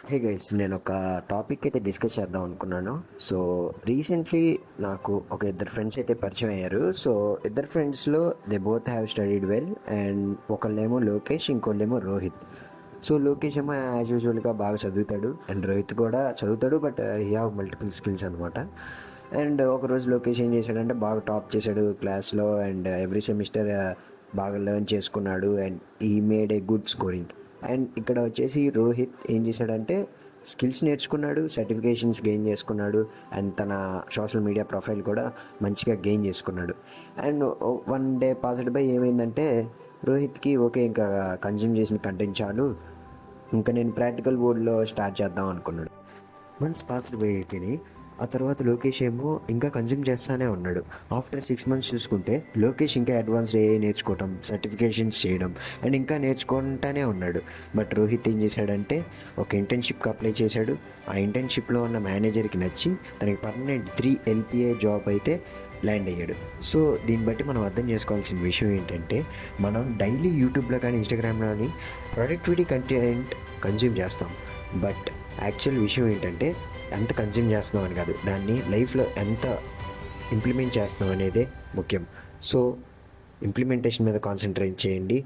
Hey guys, నేను ఒక topic అయితే డిస్కస్ చేద్దాం అనుకున్నాను. సో రీసెంట్లీ నాకు ఒక ఇద్దరు ఫ్రెండ్స్ అయితే పరిచయం అయ్యారు. సో ఇద్దరు ఫ్రెండ్స్లో they both have studied well. And ఒకళ్ళేమో లోకేష్, ఇంకోళ్ళేమో రోహిత్. సో లోకేష్ ఏమో యాజ్ యూజువల్గా బాగా చదువుతాడు, అండ్ రోహిత్ కూడా చదువుతాడు, but he have multiple skills అనమాట. అండ్ ఒకరోజు లోకేష్ ఏం చేశాడంటే బాగా టాప్ చేశాడు క్లాస్లో, అండ్ ఎవ్రీ సెమిస్టర్ బాగా లెర్న్ చేసుకున్నాడు, అండ్ ఈ made a good scoring. And ఇక్కడ వచ్చేసి రోహిత్ ఏం చేశాడంటే స్కిల్స్ నేర్చుకున్నాడు, సర్టిఫికేషన్స్ గెయిన్ చేసుకున్నాడు, అండ్ తన సోషల్ మీడియా ప్రొఫైల్ కూడా మంచిగా గెయిన్ చేసుకున్నాడు. And one day passed by ఏమైందంటే రోహిత్కి ఓకే, ఇంకా కన్జ్యూమ్ చేసిన కంటెంట్ చాలు, ఇంకా నేను ప్రాక్టికల్ బోర్డ్లో స్టార్ట్ చేద్దాం అనుకున్నాడు. మంత్స్ పాస్డ్ బై అయిపోయినాయి. ఆ తర్వాత లోకేష్ ఏమో ఇంకా కన్జ్యూమ్ చేస్తూనే ఉన్నాడు. ఆఫ్టర్ 6 months చూసుకుంటే లోకేష్ ఇంకా అడ్వాన్స్డ్ ఏఐ నేర్చుకోవటం, సర్టిఫికేషన్స్ చేయడం, అండ్ ఇంకా నేర్చుకుంటానే ఉన్నాడు. బట్ రోహిత్ ఏం చేశాడంటే ఒక ఇంటర్న్షిప్కి అప్లై చేశాడు. ఆ ఇంటర్న్షిప్లో ఉన్న మేనేజర్కి నచ్చి తనకి పర్మనెంట్ 3 LPA జాబ్ అయితే ల్యాండ్ అయ్యాడు. సో దీన్ని బట్టి మనం అర్థం చేసుకోవాల్సిన విషయం ఏంటంటే మనం డైలీ యూట్యూబ్లో కానీ ఇన్స్టాగ్రామ్లో కానీ ప్రొడక్టివిటీ కంటెంట్ కన్జ్యూమ్ చేస్తాం. బట్ యాక్చువల్ విషయం ఏంటంటే ఎంత కన్జ్యూమ్ చేస్తున్నాం అని కాదు, దాన్ని లైఫ్లో ఎంత ఇంప్లిమెంట్ చేస్తున్నాం అనేదే ముఖ్యం. సో ఇంప్లిమెంటేషన్ మీద కాన్సన్ట్రేట్ చేయండి.